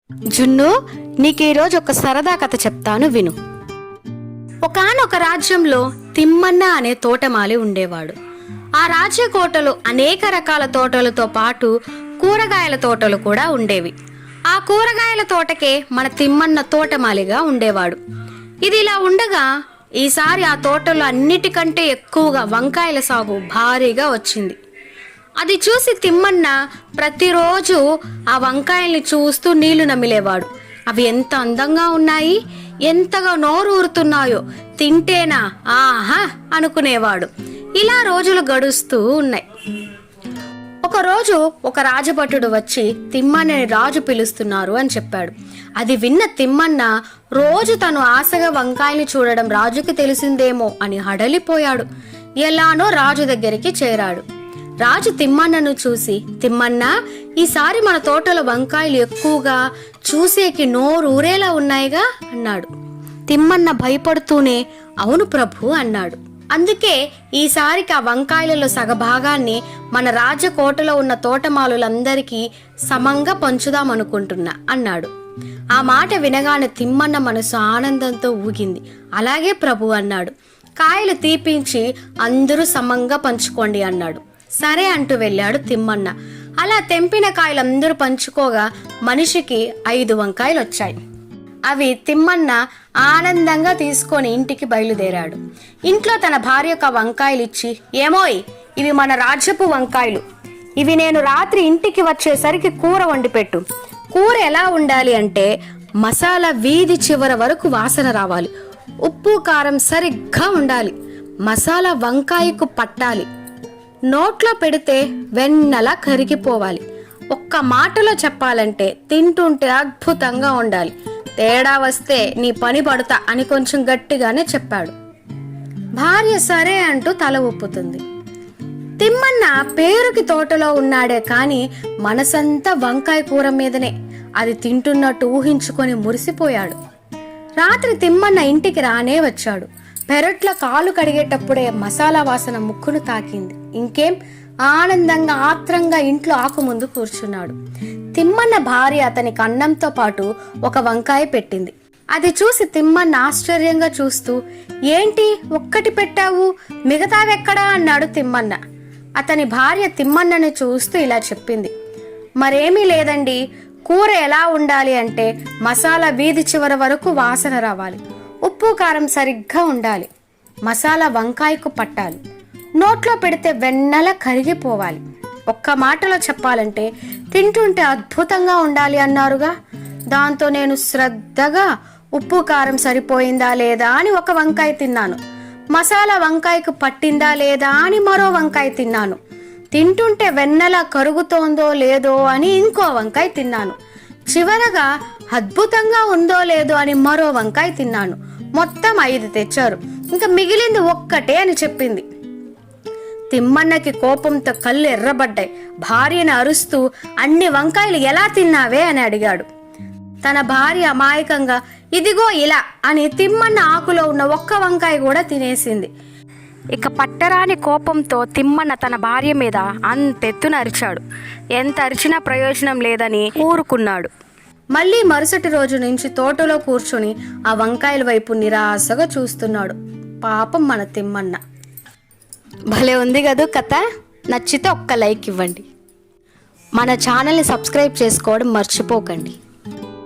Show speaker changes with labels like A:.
A: జున్ను, నీకు ఈరోజు ఒక సరదా కథ చెప్తాను, విను. ఒకానొక రాజ్యంలో తిమ్మన్న అనే తోటమాలి ఉండేవాడు. ఆ రాజ్య కోటలో అనేక రకాల తోటలతో పాటు కూరగాయల తోటలు కూడా ఉండేవి. ఆ కూరగాయల తోటకే మన తిమ్మన్న తోటమాలిగా ఉండేవాడు. ఇది ఇలా ఉండగా ఈసారి ఆ తోటలో అన్నిటికంటే ఎక్కువగా వంకాయల సాగు భారీగా వచ్చింది. అది చూసి తిమ్మన్న ప్రతిరోజు ఆ వంకాయల్ని చూస్తూ నీళ్లు నమిలేవాడు. అవి ఎంత అందంగా ఉన్నాయి, ఎంతగా నోరు ఊరుతున్నాయో, తింటేనా ఆహా అనుకునేవాడు. ఇలా రోజులు గడుస్తూ ఉన్నాయి. ఒకరోజు ఒక రాజభటుడు వచ్చి తిమ్మన్నని రాజు పిలుస్తున్నారు అని చెప్పాడు. అది విన్న తిమ్మన్న రోజు తను ఆశగా వంకాయని చూడడం రాజుకి తెలిసిందేమో అని హడలిపోయాడు. ఎలానో రాజు దగ్గరికి చేరాడు. రాజు తిమ్మన్నను చూసి, తిమ్మన్న, ఈసారి మన తోటలో వంకాయలు ఎక్కువగా చూసేకి నోరు ఊరేలా ఉన్నాయిగా అన్నాడు. తిమ్మన్న భయపడుతూనే అవును ప్రభు అన్నాడు. అందుకే ఈసారికి ఆ వంకాయలలో సగభాగాన్ని మన రాజకోటలో ఉన్న తోటమాలులందరికీ సమంగా పంచుదామనుకుంటున్నా అన్నాడు. ఆ మాట వినగానే తిమ్మన్న మనసు ఆనందంతో ఊగింది. అలాగే ప్రభు అన్నాడు. కాయలు తీపించి అందరూ సమంగా పంచుకోండి అన్నాడు. సరే అంటూ వెళ్ళాడు తిమ్మన్న. అలా తెంపిన కాయలు అందరూ పంచుకోగా మనిషికి 5 వంకాయలు వచ్చాయి. అవి తిమ్మన్న ఆనందంగా తీసుకొని ఇంటికి బయలుదేరాడు. ఇంట్లో తన భార్యకు ఆ వంకాయలు ఇచ్చి, ఏమోయ్, ఇవి మన రాజ్యపు వంకాయలు. ఇవి నేను రాత్రి ఇంటికి వచ్చేసరికి కూర వండి పెట్టు. కూర ఎలా ఉండాలి అంటే మసాలా వీధి చివర వరకు వాసన రావాలి, ఉప్పు కారం సరిగ్గా ఉండాలి, మసాలా వంకాయకు పట్టాలి, నోట్లో పెడితే వెన్నలా కరిగిపోవాలి. ఒక్క మాటలో చెప్పాలంటే తింటుంటే అద్భుతంగా ఉండాలి. తేడా వస్తే నీ పని పడతా అని కొంచెం గట్టిగానే చెప్పాడు. భార్య సరే అంటూ తల ఊపుతుంది. తిమ్మన్న పేరుకి తోటలో ఉన్నాడే కాని మనసంతా వంకాయ కూర మీదనే. అది తింటున్నట్టు ఊహించుకొని మురిసిపోయాడు. రాత్రి తిమ్మన్న ఇంటికి రానే వచ్చాడు. పెరట్లో కాలు కడిగేటప్పుడే మసాలా వాసన ముక్కును తాకింది. ఇంకేం ఆనందంగా ఆత్రంగా ఇంట్లో ఆకు ముందు కూర్చున్నాడు. తిమ్మన్న భార్య అతనికి అన్నంతో పాటు ఒక వంకాయ పెట్టింది. అది చూసి తిమ్మన్న ఆశ్చర్యంగా చూస్తూ, ఏంటి ఒక్కటి పెట్టావు, మిగతావెక్కడా అన్నాడు తిమ్మన్న. అతని భార్య తిమ్మన్నని చూస్తూ ఇలా చెప్పింది, మరేమీ లేదండి, కూర ఎలా ఉండాలి అంటే మసాలా వీధి చివర వరకు వాసన రావాలి, ఉప్పు కారం సరిగ్గా ఉండాలి, మసాలా వంకాయకు పట్టాలి, నోట్లో పెడితే వెన్నెల కరిగిపోవాలి. ఒక్క మాటలో చెప్పాలంటే తింటుంటే అద్భుతంగా ఉండాలి అన్నారుగా. దాంతో నేను శ్రద్ధగా ఉప్పు కారం సరిపోయిందా లేదా అని ఒక వంకాయ తిన్నాను, మసాలా వంకాయకు పట్టిందా లేదా అని మరో వంకాయ తిన్నాను, తింటుంటే వెన్నెల కరుగుతోందో లేదో అని ఇంకో వంకాయ తిన్నాను, చివరగా అద్భుతంగా ఉందో లేదో అని మరో వంకాయ తిన్నాను. మొత్తం 5 తెచ్చారు, ఇంకా మిగిలింది ఒక్కటే అని చెప్పింది. తిమ్మన్నకి కోపంతో కళ్ళు ఎర్రబడ్డాయి. భార్యను అరుస్తూ అన్ని వంకాయలు ఎలా తిన్నావే అని అడిగాడు. తన భార్య అమాయకంగా ఇదిగో ఇలా అని తిమ్మన్న ఆకులో ఉన్న ఒక్క వంకాయ కూడా తినేసింది. ఇక పట్టరాని కోపంతో తిమ్మన్న తన భార్య మీద అంతెత్తున అరిచాడు. ఎంత అరిచినా ప్రయోజనం లేదని ఊరుకున్నాడు. మళ్ళీ మరుసటి రోజు నుంచి తోటలో కూర్చొని ఆ వంకాయల వైపు నిరాశగా చూస్తున్నాడు. పాపం మన తిమ్మన్న. భలే ఉంది కదూ కథ. నచ్చితే ఒక్క లైక్ ఇవ్వండి. మన ఛానల్ని సబ్స్క్రైబ్ చేసుకోవడం మర్చిపోకండి.